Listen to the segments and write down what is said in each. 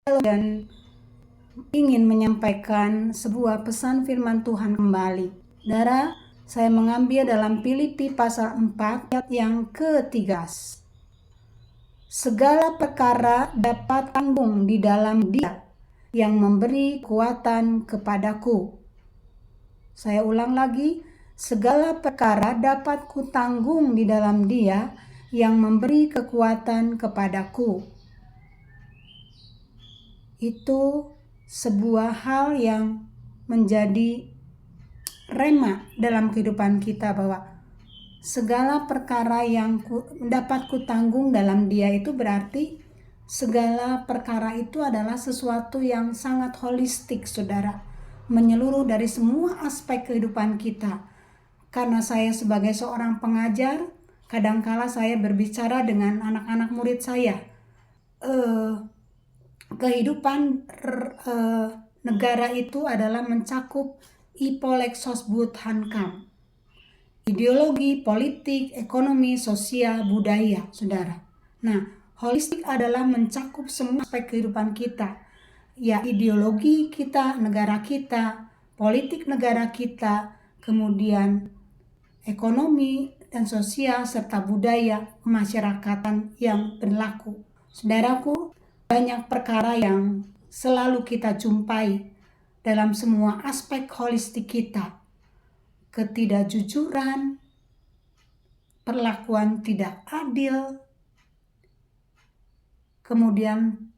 dan ingin menyampaikan sebuah pesan firman Tuhan kembali. Saudara, saya mengambil dalam Filipi pasal 4 ayat yang ke-3. Segala perkara dapat tanggung di dalam Dia yang memberi kekuatan kepadaku. Saya ulang lagi, segala perkara dapat kutanggung di dalam Dia yang memberi kekuatan kepadaku. Itu sebuah hal yang menjadi rema dalam kehidupan kita, bahwa segala perkara yang dapat kutanggung dalam Dia, itu berarti segala perkara itu adalah sesuatu yang sangat holistik, saudara, menyeluruh dari semua aspek kehidupan kita. Karena saya sebagai seorang pengajar, kadangkala saya berbicara dengan anak-anak murid saya. Kehidupan negara itu adalah mencakup ipolexos but hankam. Ideologi, politik, ekonomi, sosial, budaya, saudara. Nah, holistik adalah mencakup semua aspek kehidupan kita. Ya, ideologi kita, negara kita, politik negara kita, kemudian ekonomi dan sosial, serta budaya kemasyarakatan yang berlaku. Saudaraku, banyak perkara yang selalu kita jumpai dalam semua aspek holistik kita. Ketidakjujuran, perlakuan tidak adil, kemudian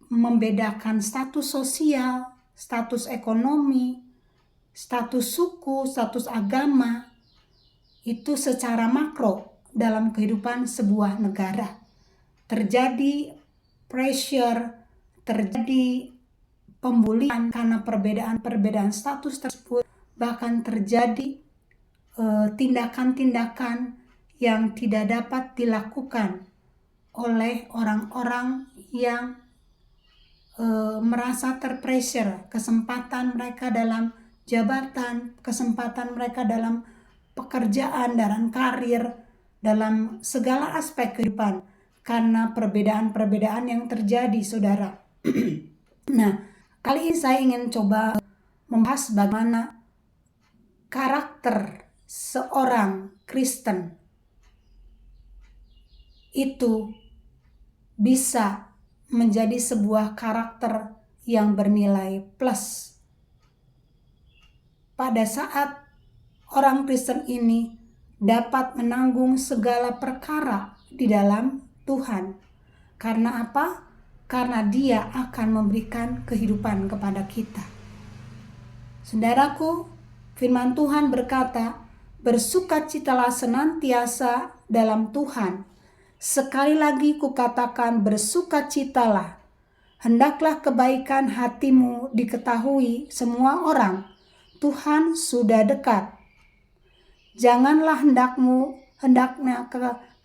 membedakan status sosial, status ekonomi, status suku, status agama, itu secara makro dalam kehidupan sebuah negara. Terjadi pressure, terjadi pembulian karena perbedaan status tersebut, bahkan terjadi tindakan-tindakan yang tidak dapat dilakukan oleh orang-orang yang merasa terpressure, kesempatan mereka dalam jabatan, kesempatan mereka dalam pekerjaan, dalam karir, dalam segala aspek kehidupan, karena perbedaan-perbedaan yang terjadi, saudara. Nah, kali ini saya ingin coba membahas bagaimana karakter seorang Kristen itu bisa menjadi sebuah karakter yang bernilai plus pada saat orang Kristen ini dapat menanggung segala perkara di dalam Tuhan. Karena apa? Karena Dia akan memberikan kehidupan kepada kita. Saudaraku, firman Tuhan berkata, bersukacitalah senantiasa dalam Tuhan. Sekali lagi kukatakan, bersukacitalah. Hendaklah kebaikan hatimu diketahui semua orang. Tuhan sudah dekat. Janganlah hendaknya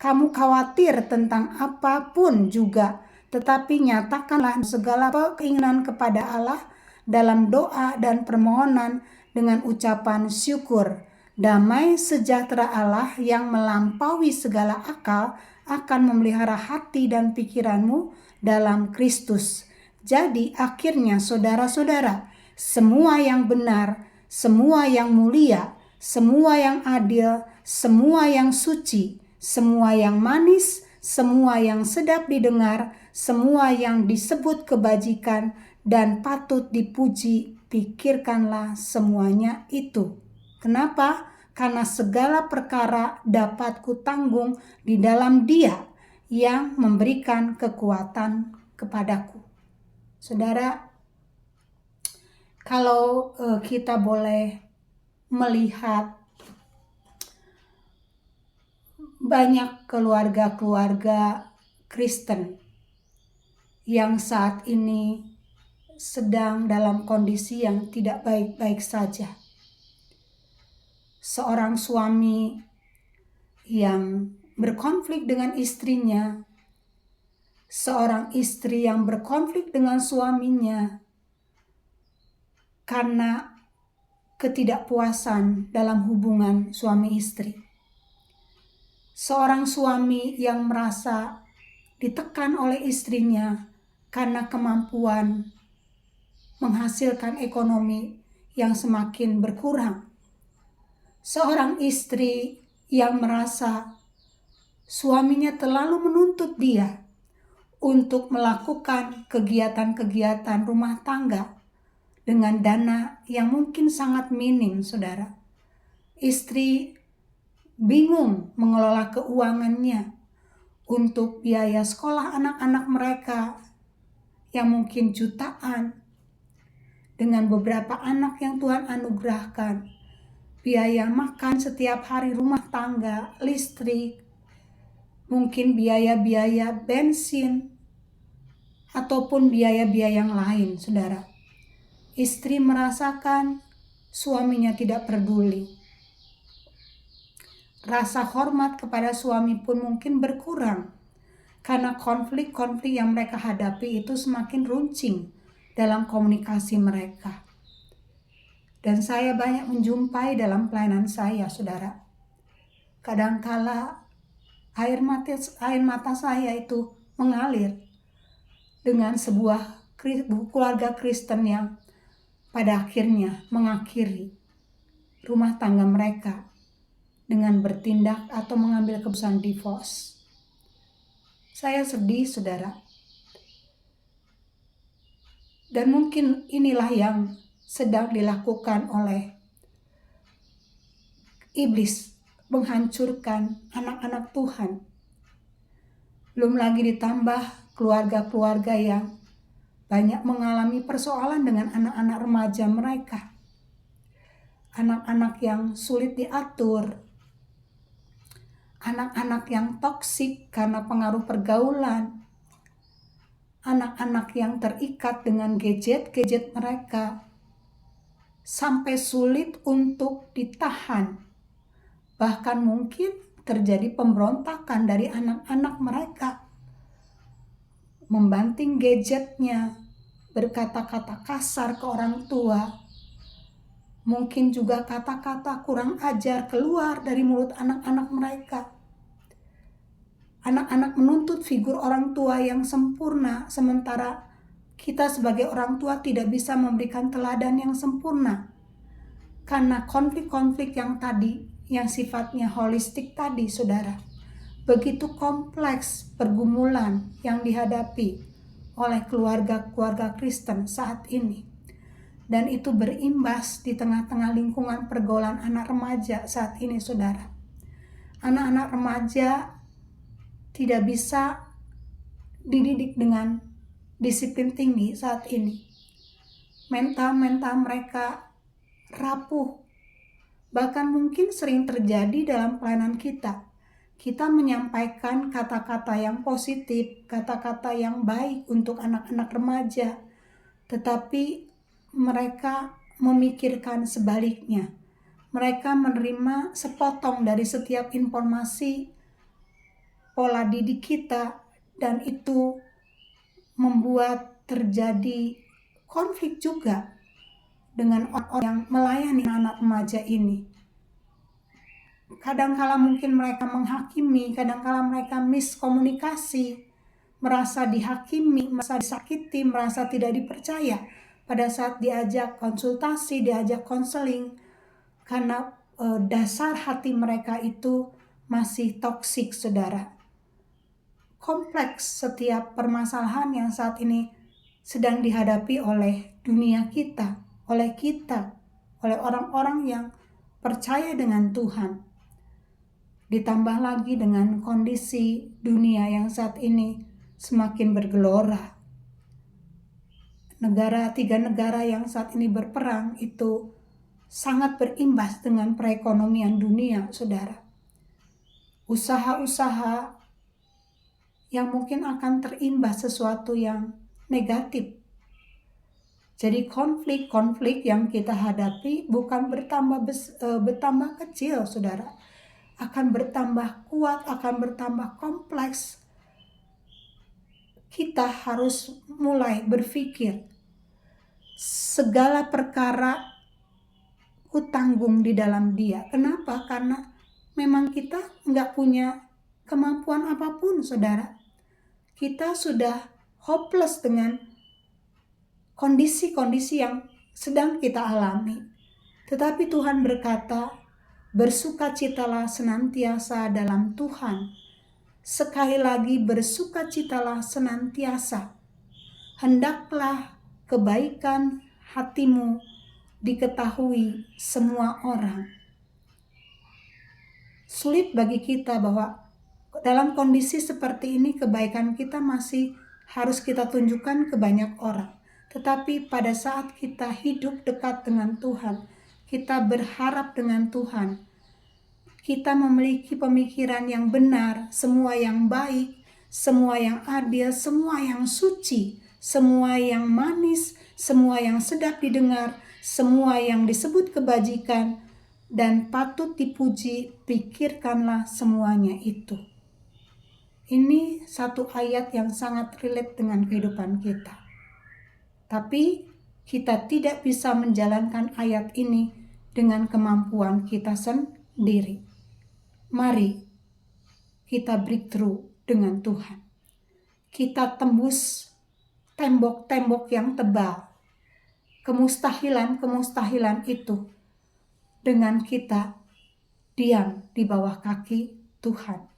kamu khawatir tentang apapun juga, tetapi nyatakanlah segala keinginan kepada Allah dalam doa dan permohonan dengan ucapan syukur. Damai sejahtera Allah yang melampaui segala akal akan memelihara hati dan pikiranmu dalam Kristus. Jadi akhirnya saudara-saudara, semua yang benar, semua yang mulia, semua yang adil, semua yang suci, semua yang manis, semua yang sedap didengar, semua yang disebut kebajikan dan patut dipuji, pikirkanlah semuanya itu. Kenapa? Karena segala perkara dapat kutanggung di dalam Dia yang memberikan kekuatan kepadaku. Saudara, kalau kita boleh melihat banyak keluarga-keluarga Kristen yang saat ini sedang dalam kondisi yang tidak baik-baik saja. Seorang suami yang berkonflik dengan istrinya, seorang istri yang berkonflik dengan suaminya karena ketidakpuasan dalam hubungan suami istri. Seorang suami yang merasa ditekan oleh istrinya karena kemampuan menghasilkan ekonomi yang semakin berkurang. Seorang istri yang merasa suaminya terlalu menuntut dia untuk melakukan kegiatan-kegiatan rumah tangga dengan dana yang mungkin sangat minim, saudara. Istri bingung mengelola keuangannya untuk biaya sekolah anak-anak mereka yang mungkin jutaan, dengan beberapa anak yang Tuhan anugerahkan, biaya makan setiap hari rumah tangga, listrik, mungkin biaya-biaya bensin, ataupun biaya-biaya yang lain, saudara. Istri merasakan suaminya tidak peduli. Rasa hormat kepada suami pun mungkin berkurang karena konflik-konflik yang mereka hadapi itu semakin runcing dalam komunikasi mereka. Dan saya banyak menjumpai dalam pelayanan saya, saudara. Kadangkala air mata saya itu mengalir dengan sebuah keluarga Kristen yang pada akhirnya mengakhiri rumah tangga mereka dengan bertindak atau mengambil keputusan divorce. Saya sedih, saudara. Dan mungkin inilah yang sedang dilakukan oleh iblis, menghancurkan anak-anak Tuhan. Belum lagi ditambah keluarga-keluarga yang banyak mengalami persoalan dengan anak-anak remaja mereka. Anak-anak yang sulit diatur, anak-anak yang toksik karena pengaruh pergaulan, anak-anak yang terikat dengan gadget mereka, sampai sulit untuk ditahan. Bahkan mungkin terjadi pemberontakan dari anak-anak mereka, membanting gadgetnya, berkata-kata kasar ke orang tua, mungkin juga kata-kata kurang ajar keluar dari mulut anak-anak mereka. Anak-anak menuntut figur orang tua yang sempurna, sementara kita sebagai orang tua tidak bisa memberikan teladan yang sempurna. Karena konflik-konflik yang tadi, yang sifatnya holistik tadi, saudara, begitu kompleks pergumulan yang dihadapi oleh keluarga-keluarga Kristen saat ini. Dan itu berimbas di tengah-tengah lingkungan pergaulan anak remaja saat ini, saudara. Anak-anak remaja tidak bisa dididik dengan disiplin tinggi saat ini. Mental mereka rapuh. Bahkan mungkin sering terjadi dalam pelayanan kita. Kita menyampaikan kata-kata yang positif, kata-kata yang baik untuk anak-anak remaja. Tetapi mereka memikirkan sebaliknya. Mereka menerima sepotong dari setiap informasi pola didik kita, dan itu membuat terjadi konflik juga dengan orang yang melayani anak remaja ini. Kadangkala mungkin mereka menghakimi, kadangkala mereka miskomunikasi, merasa dihakimi, merasa disakiti, merasa tidak dipercaya pada saat diajak konsultasi, diajak konseling, karena dasar hati mereka itu masih toksik, saudara. Kompleks setiap permasalahan yang saat ini sedang dihadapi oleh dunia kita, oleh orang-orang yang percaya dengan Tuhan. Ditambah lagi dengan kondisi dunia yang saat ini semakin bergelora. Tiga negara yang saat ini berperang itu sangat berimbas dengan perekonomian dunia, saudara. Usaha-usaha yang mungkin akan terimbas sesuatu yang negatif. Jadi konflik-konflik yang kita hadapi bukan bertambah kecil, saudara. Akan bertambah kuat, akan bertambah kompleks. Kita harus mulai berpikir, segala perkara kutanggung di dalam Dia. Kenapa? Karena memang kita nggak punya kemampuan apapun, saudara. Kita sudah hopeless dengan kondisi-kondisi yang sedang kita alami. Tetapi Tuhan berkata, bersukacitalah senantiasa dalam Tuhan. Sekali lagi, bersukacitalah senantiasa. Hendaklah kebaikan hatimu diketahui semua orang. Sulit bagi kita bahwa dalam kondisi seperti ini kebaikan kita masih harus kita tunjukkan ke banyak orang. Tetapi pada saat kita hidup dekat dengan Tuhan, kita berharap dengan Tuhan, kita memiliki pemikiran yang benar, semua yang baik, semua yang adil, semua yang suci, semua yang manis, semua yang sedap didengar, semua yang disebut kebajikan dan patut dipuji, pikirkanlah semuanya itu. Ini satu ayat yang sangat relate dengan kehidupan kita. Tapi kita tidak bisa menjalankan ayat ini dengan kemampuan kita sendiri. Mari kita breakthrough dengan Tuhan. Kita tembus tembok-tembok yang tebal. Kemustahilan itu dengan kita diam di bawah kaki Tuhan.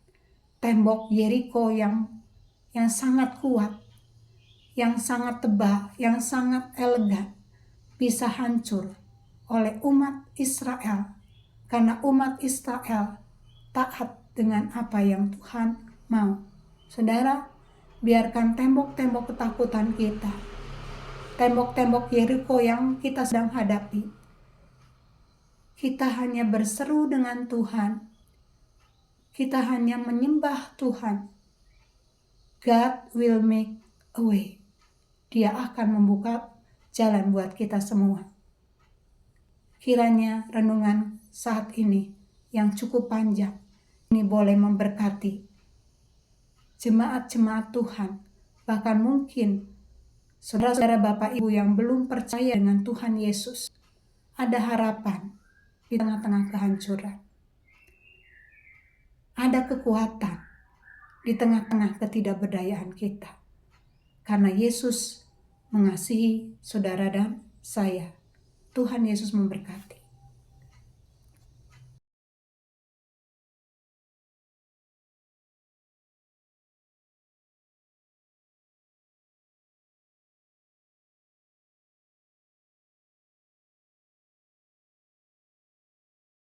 Tembok Yeriko yang sangat kuat, yang sangat tebal, yang sangat elegan, bisa hancur oleh umat Israel. Karena umat Israel taat dengan apa yang Tuhan mau. Saudara, biarkan tembok-tembok ketakutan kita, tembok-tembok Yeriko yang kita sedang hadapi, kita hanya berseru dengan Tuhan. Kita hanya menyembah Tuhan. God will make a way. Dia akan membuka jalan buat kita semua. Kiranya renungan saat ini yang cukup panjang ini boleh memberkati jemaat-jemaat Tuhan. Bahkan mungkin saudara-saudara Bapak Ibu yang belum percaya dengan Tuhan Yesus. Ada harapan di tengah-tengah kehancuran. Ada kekuatan di tengah-tengah ketidakberdayaan kita. Karena Yesus mengasihi saudara dan saya. Tuhan Yesus memberkati.